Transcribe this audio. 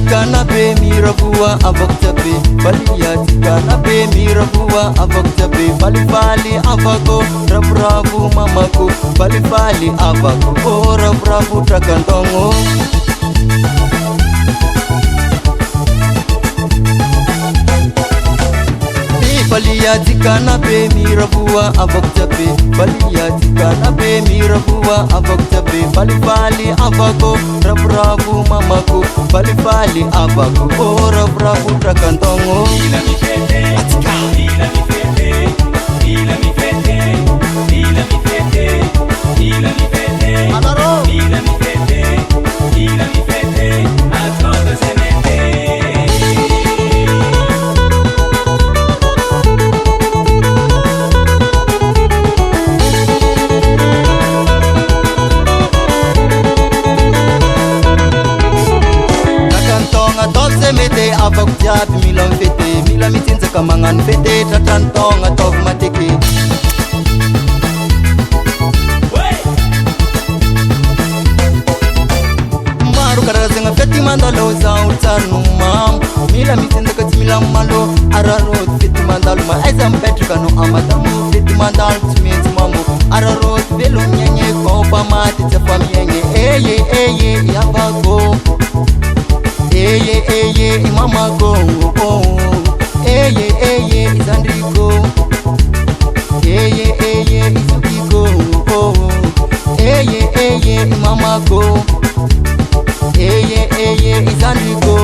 tigana be miravua avoktabe balia tigana be miravua avoktabe balifali avako rabravu mamako balifali avako oh rabravu takandongo balia tigana be miravua avoktabe balia tigana be miravua avoktabe balifali avako rabravu mamako balifali avako oh rabravu takandongo ila mifete ila mifete ila mifete ila mifete ila mifete ila mifete ila mifete atoka semete mete avak jab milam fete milam itinza kamangan fete tatantong atov matiki maru karazinga fete mandalo zau tanu mam milam itinza kat milam malo ararot fete mandalo ma azam petrikano amadamu fete mandal tmet mamu ararot velo nyenye ko pamati tafamienye eye yavago eye mama go oh eye izandiko eye izubiko oh eye mama go eye izandiko